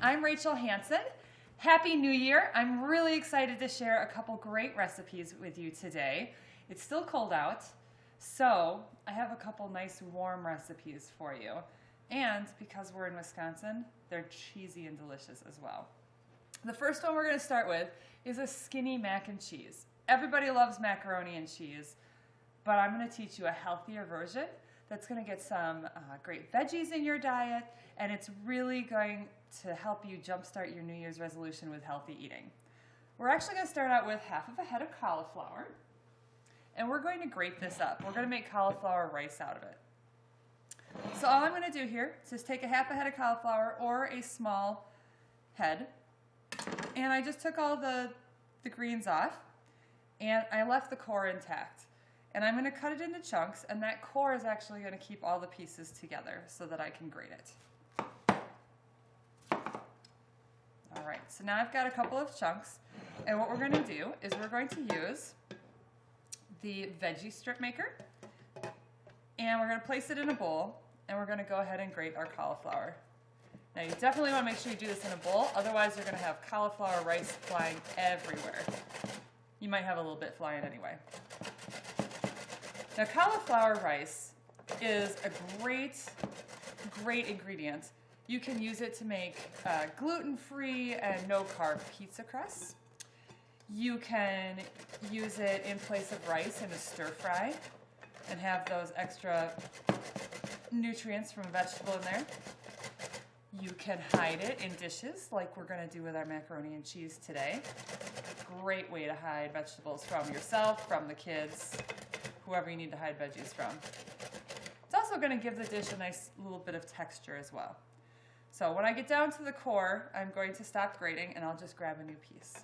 I'm Rachel Hanson. Happy New Year. I'm really excited to share a couple great recipes with you today. It's still cold out, so I have a couple nice warm recipes for you. And because we're in Wisconsin, they're cheesy and delicious as well. The first one we're going to start with is a skinny mac and cheese. Everybody loves macaroni and cheese, but I'm going to teach you a healthier version that's going to get some great veggies in your diet, and it's really going to help you jumpstart your New Year's resolution with healthy eating. We're actually going to start out with half of a head of cauliflower, and we're going to grate this up. We're going to make cauliflower rice out of it. So all I'm going to do here is just take a half a head of cauliflower or a small head, and I just took all the greens off, and I left the core intact. And I'm going to cut it into chunks, and that core is actually going to keep all the pieces together so that I can grate it. All right, so now I've got a couple of chunks, and what we're going to do is we're going to use the veggie strip maker, and we're going to place it in a bowl, and we're going to go ahead and grate our cauliflower. Now you definitely want to make sure you do this in a bowl, otherwise you're going to have cauliflower rice flying everywhere. You might have a little bit flying anyway. Now cauliflower rice is a great ingredient. You can use it to make gluten-free and no-carb pizza crusts. You can use it in place of rice in a stir-fry and have those extra nutrients from a vegetable in there. You can hide it in dishes like we're going to do with our macaroni and cheese today. Great way to hide vegetables from yourself, from the kids, whoever you need to hide veggies from. It's also going to give the dish a nice little bit of texture as well. So when I get down to the core, I'm going to stop grating and I'll just grab a new piece.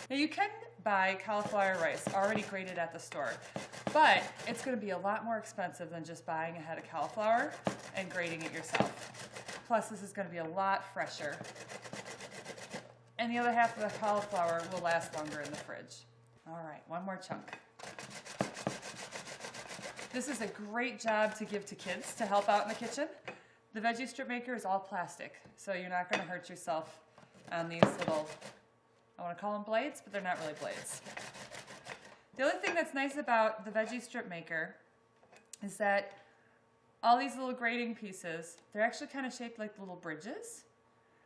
Now you can buy cauliflower rice already grated at the store, but it's going to be a lot more expensive than just buying a head of cauliflower and grating it yourself. Plus this is going to be a lot fresher. And the other half of the cauliflower will last longer in the fridge. All right, one more chunk. This is a great job to give to kids to help out in the kitchen. The veggie strip maker is all plastic, so you're not going to hurt yourself on these little, I want to call them blades, but they're not really blades. The other thing that's nice about the veggie strip maker is that all these little grating pieces, they're actually kind of shaped like little bridges.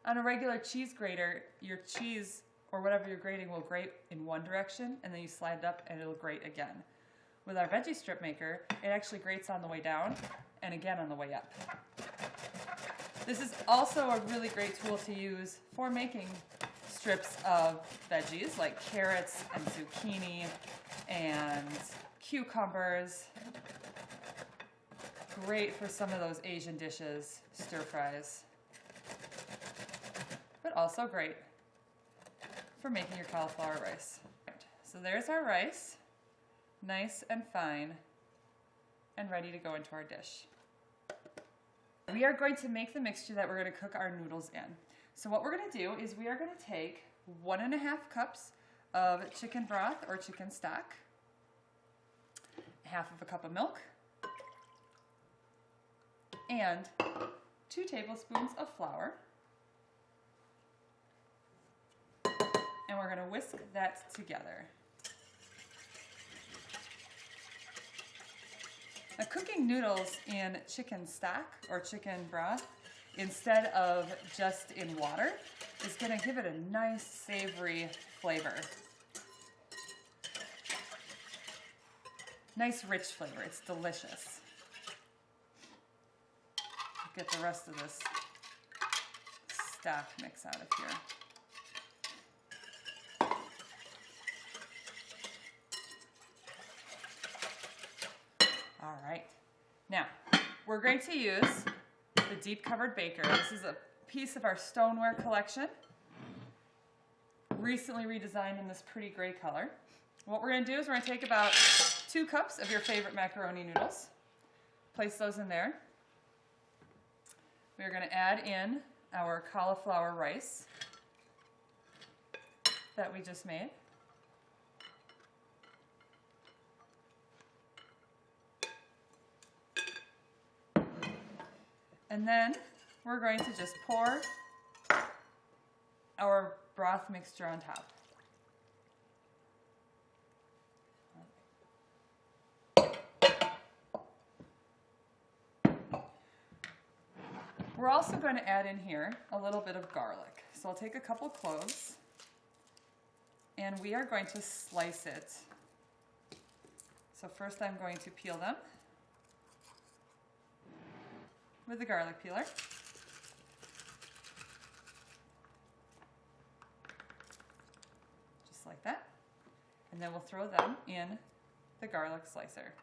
On a regular cheese grater, your cheese or whatever you're grating will grate in one direction, and then you slide it up and it'll grate again. With our veggie strip maker, it actually grates on the way down and again on the way up. This is also a really great tool to use for making strips of veggies like carrots and zucchini and cucumbers. Great for some of those Asian dishes, stir fries, but also great for making your cauliflower rice. So there's our rice. Nice and fine and ready to go into our dish. We are going to make the mixture that we're going to cook our noodles in. So what we're going to do is we are going to take 1.5 cups of chicken broth or chicken stock, half of a cup of milk, and 2 tablespoons of flour. And we're going to whisk that together. Now, cooking noodles in chicken stock or chicken broth instead of just in water is going to give it a nice savory flavor. Nice rich flavor. It's delicious. Get the rest of this stock mix out of here. All right, now we're going to use the deep covered baker. This is a piece of our stoneware collection, recently redesigned in this pretty gray color. What we're going to do is we're going to take about 2 cups of your favorite macaroni noodles, place those in there. We're going to add in our cauliflower rice that we just made. And then we're going to just pour our broth mixture on top. We're also going to add in here a little bit of garlic. So I'll take a couple cloves and we are going to slice it. So first I'm going to peel them with the garlic peeler. Just like that. And then we'll throw them in the garlic slicer.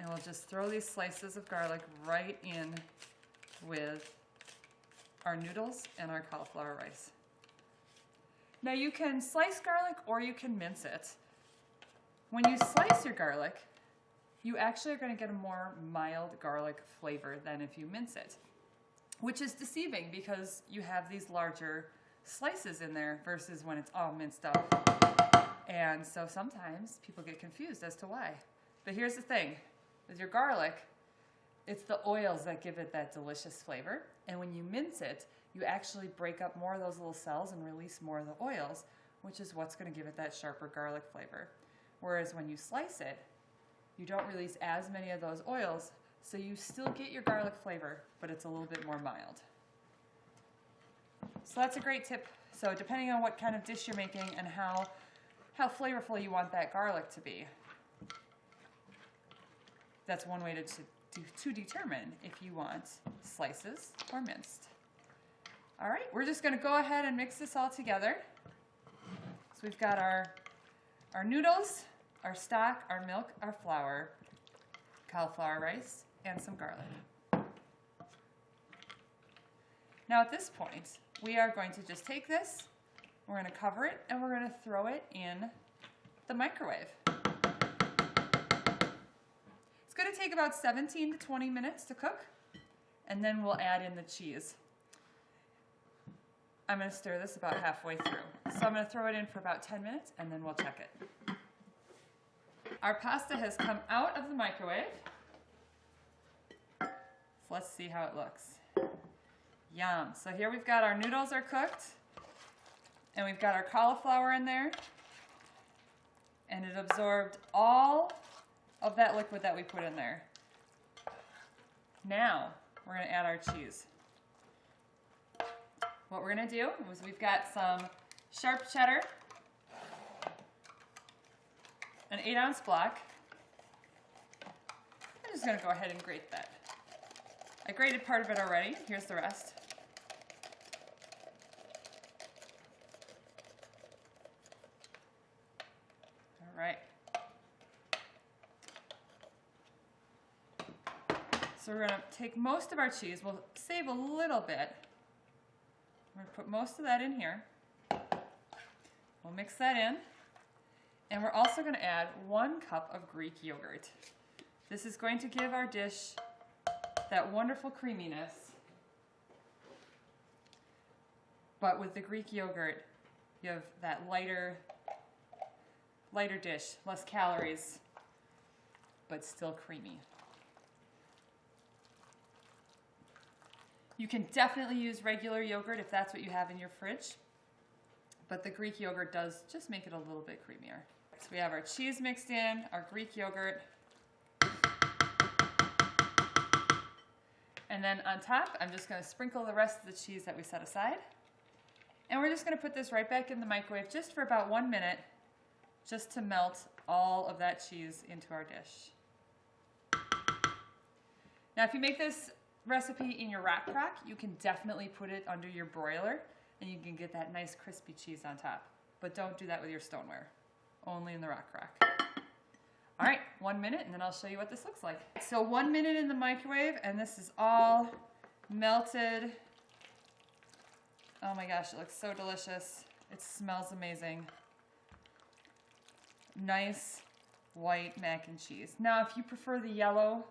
And we'll just throw these slices of garlic right in with our noodles and our cauliflower rice. Now you can slice garlic or you can mince it. When you slice your garlic, you actually are going to get a more mild garlic flavor than if you mince it, which is deceiving because you have these larger slices in there versus when it's all minced up. And so sometimes people get confused as to why. But here's the thing. With your garlic, it's the oils that give it that delicious flavor. And when you mince it, you actually break up more of those little cells and release more of the oils, which is what's going to give it that sharper garlic flavor. Whereas when you slice it, you don't release as many of those oils, so you still get your garlic flavor, but it's a little bit more mild. So that's a great tip. So depending on what kind of dish you're making and how flavorful you want that garlic to be, that's one way to determine if you want slices or minced. All right, we're just going to go ahead and mix this all together. So we've got our noodles, our stock, our milk, our flour, cauliflower rice, and some garlic. Now at this point, we are going to just take this, we're going to cover it, and we're going to throw it in the microwave. It's going to take about 17 to 20 minutes to cook, and then we'll add in the cheese. I'm going to stir this about halfway through. So I'm going to throw it in for about 10 minutes, and then we'll check it. Our pasta has come out of the microwave. So let's see how it looks. Yum. So here we've got our noodles are cooked, and we've got our cauliflower in there, and it absorbed all of that liquid that we put in there. Now we're going to add our cheese. What we're going to do is we've got some sharp cheddar, an 8-ounce block. I'm just going to go ahead and grate that. I grated part of it already. Here's the rest. All right. So we're going to take most of our cheese. We'll save a little bit. We're going to put most of that in here. We'll mix that in. And we're also going to add 1 cup of Greek yogurt. This is going to give our dish that wonderful creaminess. But with the Greek yogurt, you have that lighter dish, less calories, but still creamy. You can definitely use regular yogurt if that's what you have in your fridge, but the Greek yogurt does just make it a little bit creamier. So we have our cheese mixed in, our Greek yogurt, and then on top, I'm just going to sprinkle the rest of the cheese that we set aside. And we're just going to put this right back in the microwave just for about 1 minute, just to melt all of that cheese into our dish. Now, if you make this recipe in your rack crock, you can definitely put it under your broiler and you can get that nice crispy cheese on top. But don't do that with your stoneware, only in the rack crock. All right, 1 minute and then I'll show you what this looks like. So 1 minute in the microwave and this is all melted. Oh my gosh, it looks so delicious. It smells amazing. Nice white mac and cheese. Now if you prefer the yellow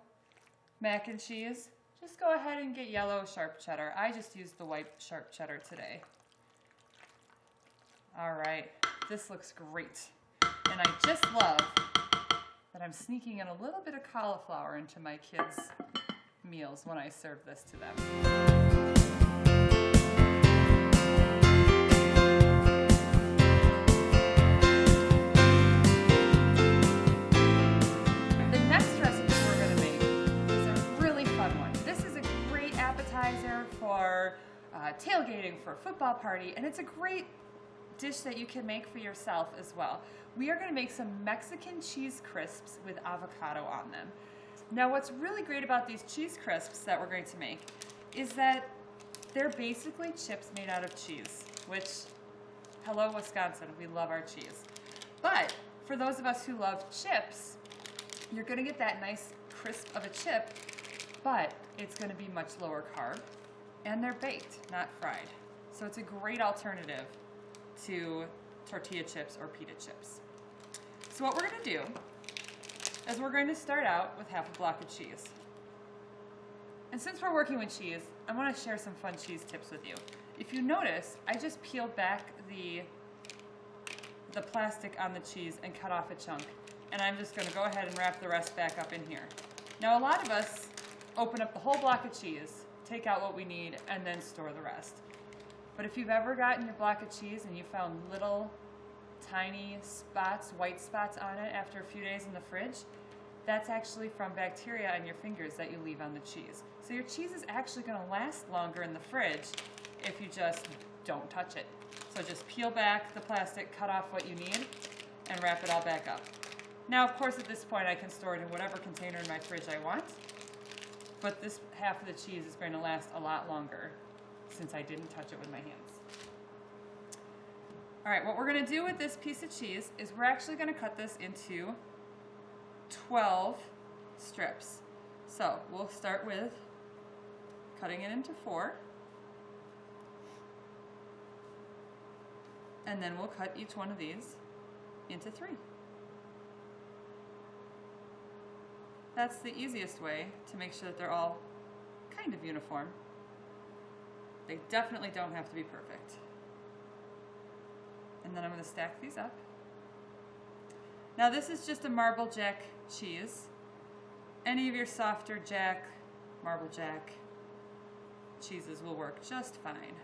mac and cheese, just go ahead and get yellow sharp cheddar. I just used the white sharp cheddar today. All right, this looks great. And I just love that I'm sneaking in a little bit of cauliflower into my kids' meals when I serve this to them. The next recipe we're going to make is a really fun one. This is a great appetizer for tailgating for a football party, and it's a great dish that you can make for yourself as well. We are going to make some Mexican cheese crisps with avocado on them. Now, what's really great about these cheese crisps that we're going to make is that they're basically chips made out of cheese, which, hello Wisconsin, we love our cheese. But for those of us who love chips, you're going to get that nice crisp of a chip, but it's going to be much lower carb, and they're baked, not fried. So it's a great alternative to tortilla chips or pita chips. So what we're going to do is we're going to start out with half a block of cheese. And since we're working with cheese, I want to share some fun cheese tips with you. If you notice, I just peeled back the plastic on the cheese and cut off a chunk. And I'm just going to go ahead and wrap the rest back up in here. Now, a lot of us open up the whole block of cheese, take out what we need, and then store the rest. But if you've ever gotten your block of cheese and you found little tiny spots, white spots on it after a few days in the fridge, that's actually from bacteria on your fingers that you leave on the cheese. So your cheese is actually going to last longer in the fridge if you just don't touch it. So just peel back the plastic, cut off what you need, and wrap it all back up. Now, of course, at this point I can store it in whatever container in my fridge I want, but this half of the cheese is going to last a lot longer since I didn't touch it with my hands. All right, what we're going to do with this piece of cheese is we're actually going to cut this into 12 strips. So we'll start with cutting it into 4, and then we'll cut each one of these into 3. That's the easiest way to make sure that they're all kind of uniform. They definitely don't have to be perfect. And then I'm going to stack these up. Now this is just a marble jack cheese. Any of your softer jack, marble jack cheeses will work just fine.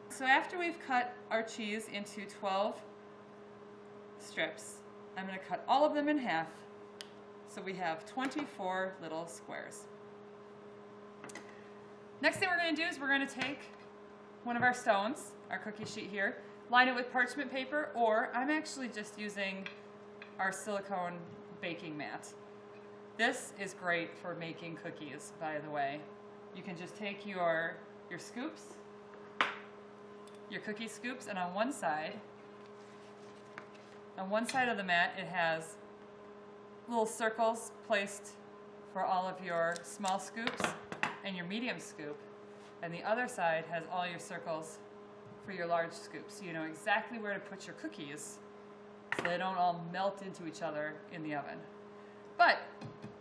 So after we've cut our cheese into 12 strips, I'm going to cut all of them in half so we have 24 little squares. Next thing we're going to do is we're going to take one of our stones, our cookie sheet here, line it with parchment paper, or I'm actually just using our silicone baking mat. This is great for making cookies, by the way. You can just take your scoops, your cookie scoops, and on one side of the mat it has little circles placed for all of your small scoops and your medium scoop, and the other side has all your circles for your large scoops. So you know exactly where to put your cookies so they don't all melt into each other in the oven. But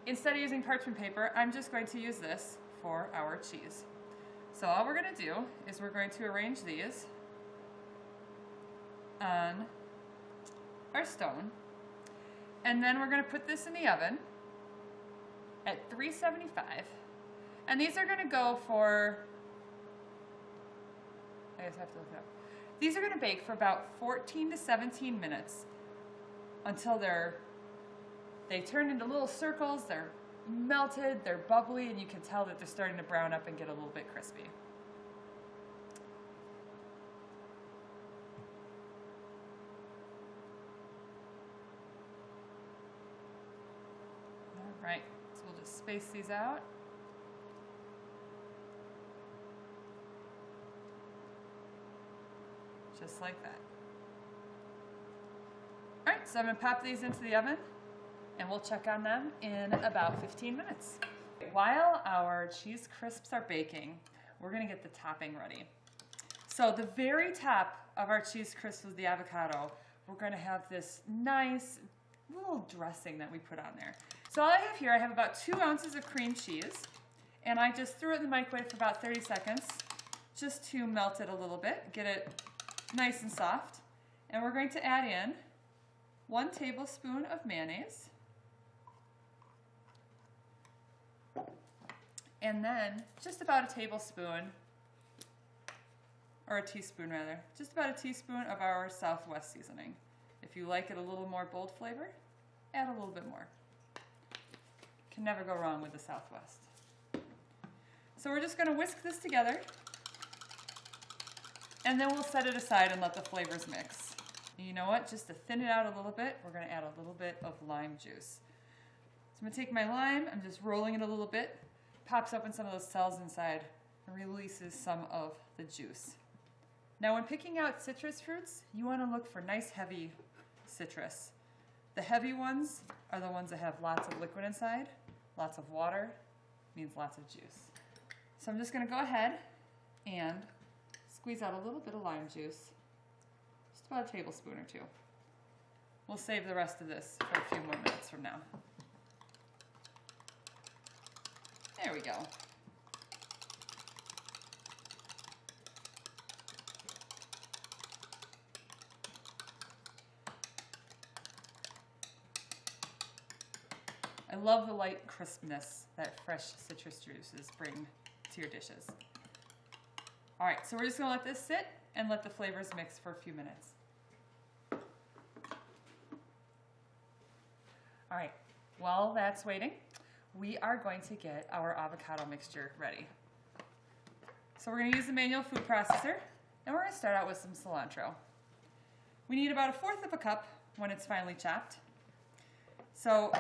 instead of using parchment paper, I'm just going to use this for our cheese. So all we're going to do is we're going to arrange these on our stone, and then we're going to put this in the oven at 375. And these are going to go for, I just have to look it up. These are going to bake for about 14 to 17 minutes until they turn into little circles, they're melted, they're bubbly, and you can tell that they're starting to brown up and get a little bit crispy. All right, so we'll just space these out. Just like that. All right, so I'm going to pop these into the oven, and we'll check on them in about 15 minutes. While our cheese crisps are baking, we're going to get the topping ready. So the very top of our cheese crisps with the avocado, we're going to have this nice little dressing that we put on there. So all I have here, I have about 2 ounces of cream cheese, and I just threw it in the microwave for about 30 seconds just to melt it a little bit, get it nice and soft. And we're going to add in 1 tablespoon of mayonnaise, And then just about a tablespoon, or a teaspoon rather, just about a teaspoon of our Southwest seasoning. If you like it a little more bold flavor, add a little bit more. Can never go wrong with the Southwest. So we're just gonna whisk this together, and then we'll set it aside and let the flavors mix. And you know what, just to thin it out a little bit, we're gonna add a little bit of lime juice. So I'm gonna take my lime, I'm just rolling it a little bit, pops open some of those cells inside, and releases some of the juice. Now when picking out citrus fruits, you wanna look for nice heavy citrus. The heavy ones are the ones that have lots of liquid inside. Lots of water means lots of juice. So I'm just gonna go ahead and squeeze out a little bit of lime juice, just about a tablespoon or two. We'll save the rest of this for a few more minutes from now. There we go. I love the light crispness that fresh citrus juices bring to your dishes. All right, so we're just gonna let this sit and let the flavors mix for a few minutes. All right, while that's waiting, we are going to get our avocado mixture ready. So we're gonna use the manual food processor, and we're gonna start out with some cilantro. We need about 1/4 cup when it's finely chopped. So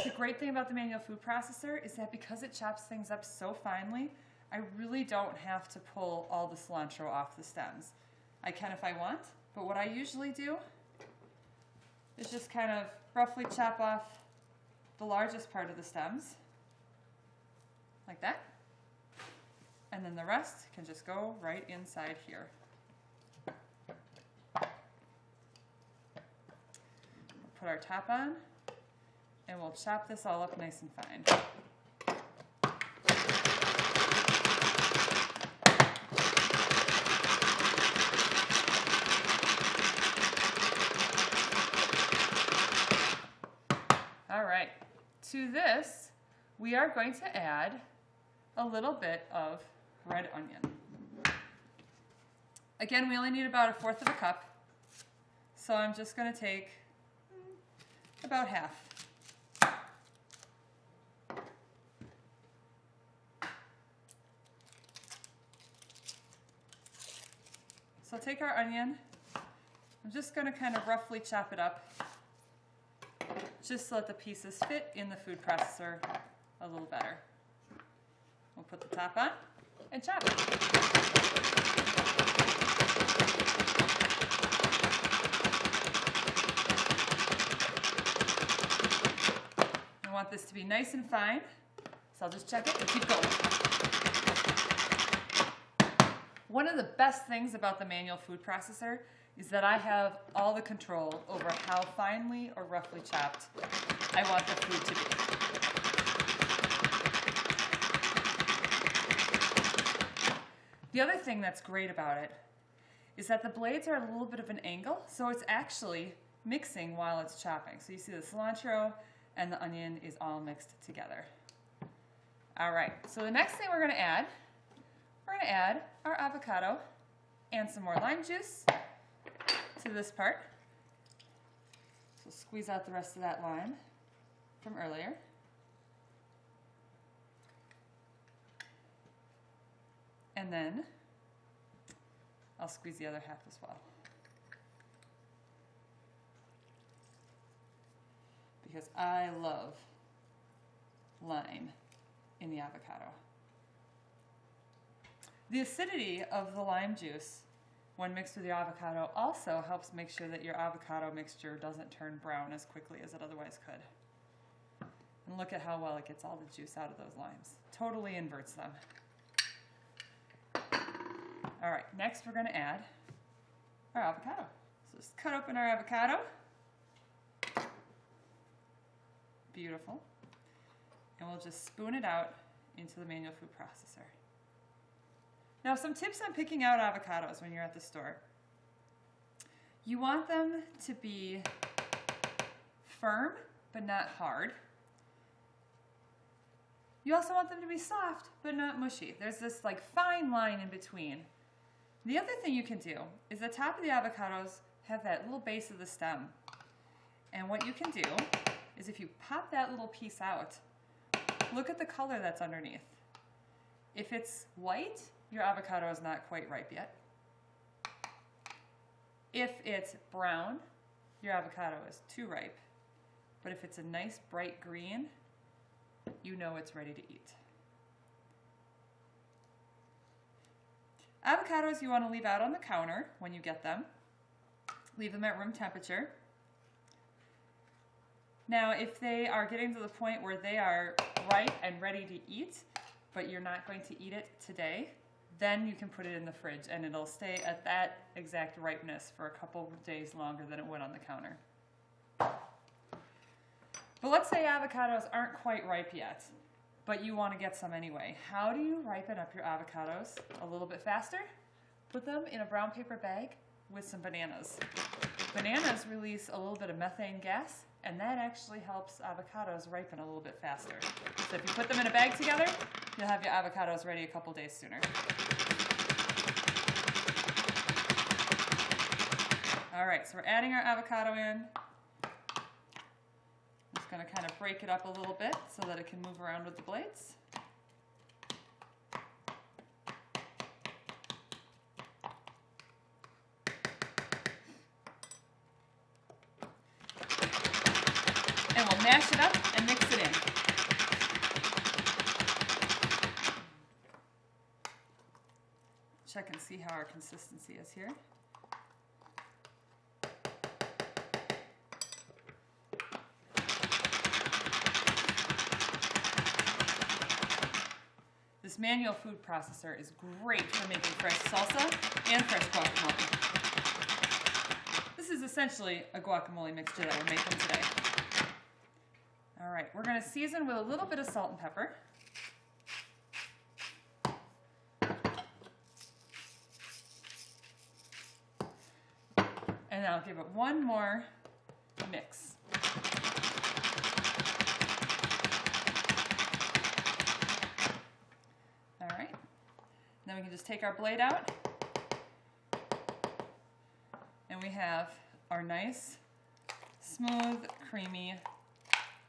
the great thing about the manual food processor is that because it chops things up so finely, I really don't have to pull all the cilantro off the stems. I can if I want, but what I usually do is just kind of roughly chop off the largest part of the stems, like that, and then the rest can just go right inside here. We'll put our top on, and we'll chop this all up nice and fine. All right, to this, we are going to add a little bit of red onion. Again, we only need about 1/4 cup, so I'm just gonna take about half. So take our onion, I'm just gonna kind of roughly chop it up, just so that the pieces fit in the food processor a little better. We'll put the top on and chop it. I want this to be nice and fine, so I'll just check it and keep going. One of the best things about the manual food processor is that I have all the control over how finely or roughly chopped I want the food to be. The other thing that's great about it is that the blades are at a little bit of an angle, so it's actually mixing while it's chopping. So you see the cilantro and the onion is all mixed together. All right, so the next thing we're gonna add our avocado and some more lime juice to this part. So squeeze out the rest of that lime from earlier. And then I'll squeeze the other half as well. Because I love lime in the avocado. The acidity of the lime juice when mixed with the avocado also helps make sure that your avocado mixture doesn't turn brown as quickly as it otherwise could. And look at how well it gets all the juice out of those limes. Totally inverts them. All right, next we're gonna add our avocado. So just cut open our avocado. Beautiful. And we'll just spoon it out into the manual food processor. Now, some tips on picking out avocados when you're at the store. You want them to be firm, but not hard. You also want them to be soft, but not mushy. There's this like fine line in between. The other thing you can do is the top of the avocados have that little base of the stem. And what you can do is if you pop that little piece out, look at the color that's underneath. If it's white, your avocado is not quite ripe yet. If it's brown, your avocado is too ripe. But if it's a nice bright green, you know it's ready to eat. Avocados you want to leave out on the counter when you get them. Leave them at room temperature. Now, if they are getting to the point where they are ripe and ready to eat, but you're not going to eat it today, then you can put it in the fridge and it'll stay at that exact ripeness for a couple of days longer than it would on the counter. But let's say avocados aren't quite ripe yet, but you want to get some anyway. How do you ripen up your avocados a little bit faster? Put them in a brown paper bag with some bananas. Bananas release a little bit of methane gas, and that actually helps avocados ripen a little bit faster. So if you put them in a bag together, you'll have your avocados ready a couple days sooner. All right, so we're adding our avocado in. Just gonna kind of break it up a little bit so that it can move around with the blades. And we'll mash it up and mix it in. Check and see how our consistency is here. This manual food processor is great for making fresh salsa and fresh guacamole. This is essentially a guacamole mixture that we're making today. All right, we're going to season with a little bit of salt and pepper. And I'll give it one more mix. All right, then we can just take our blade out and we have our nice, smooth, creamy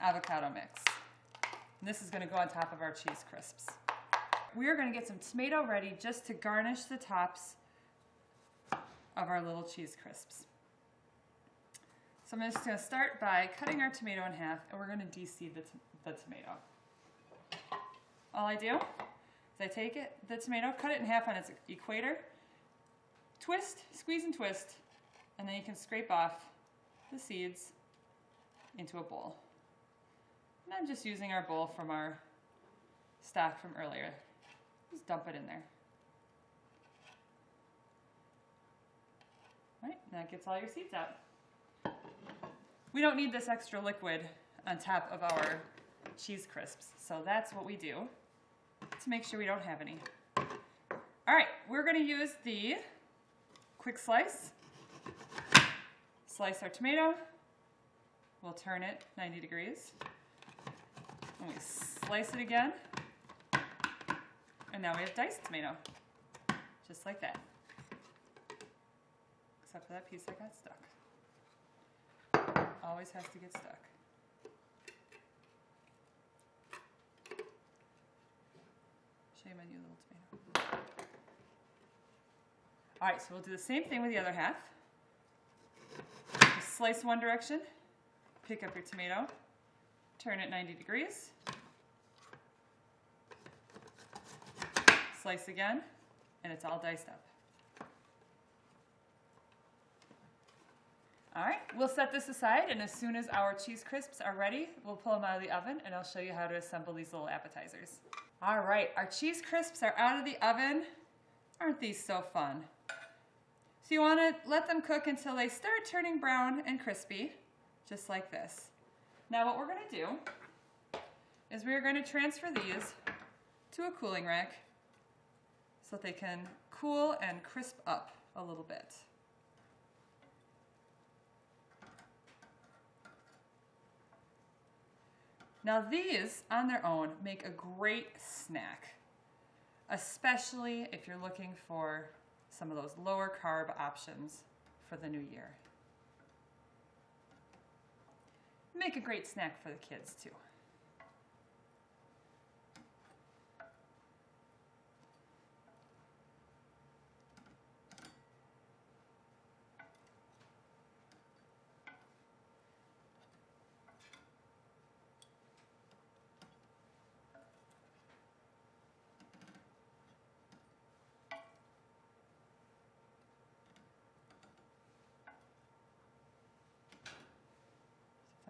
avocado mix. And this is going to go on top of our cheese crisps. We are going to get some tomato ready just to garnish the tops of our little cheese crisps. So I'm just going to start by cutting our tomato in half, and we're going to de-seed the tomato. All I do is I take the tomato, cut it in half on its equator, twist, squeeze and twist, and then you can scrape off the seeds into a bowl. And I'm just using our bowl from our stock from earlier. Just dump it in there. All right, and that gets all your seeds out. We don't need this extra liquid on top of our cheese crisps, so that's what we do to make sure we don't have any. All right, we're going to use the quick slice. Slice our tomato. We'll turn it 90 degrees. And we slice it again. And now we have diced tomato. Just like that. Except for that piece that got stuck. Always has to get stuck. Show you my new little tomato. All right, so we'll do the same thing with the other half. Just slice one direction, pick up your tomato, turn it 90 degrees, slice again, and it's all diced up. All right, we'll set this aside, and as soon as our cheese crisps are ready, we'll pull them out of the oven, and I'll show you how to assemble these little appetizers. All right, our cheese crisps are out of the oven. Aren't these so fun? So you want to let them cook until they start turning brown and crispy, just like this. Now what we're going to do is we're going to transfer these to a cooling rack so that they can cool and crisp up a little bit. Now these on their own make a great snack, especially if you're looking for some of those lower carb options for the new year. Make a great snack for the kids too.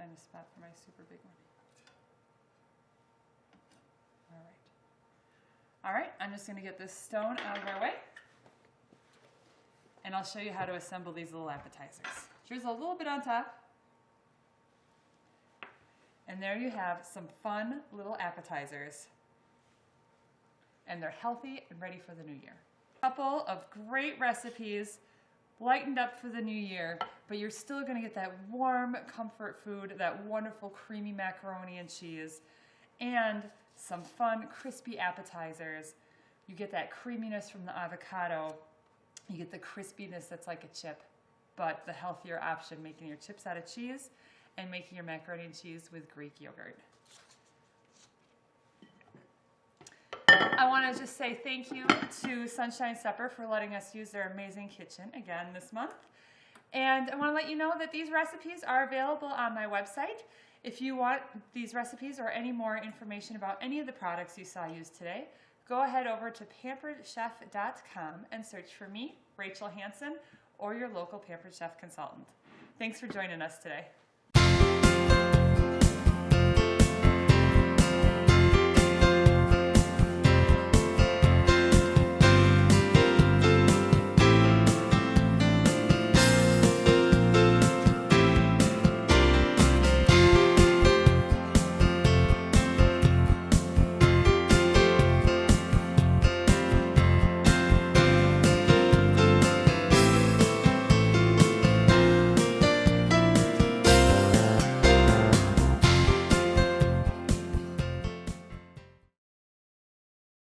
Find a spot for my super big one. All right, I'm just gonna get this stone out of our way, and I'll show you how to assemble these little appetizers. Here's a little bit on top, and there you have some fun little appetizers, and they're healthy and ready for the new year. A couple of great recipes lightened up for the new year, but you're still going to get that warm comfort food, that wonderful creamy macaroni and cheese, and some fun crispy appetizers. You get that creaminess from the avocado. You get the crispiness that's like a chip, but the healthier option, making your chips out of cheese and making your macaroni and cheese with Greek yogurt. I want to just say thank you to Sunshine Supper for letting us use their amazing kitchen again this month. And I want to let you know that these recipes are available on my website. If you want these recipes or any more information about any of the products you saw used today, go ahead over to pamperedchef.com and search for me, Rachel Hanson, or your local Pampered Chef consultant. Thanks for joining us today.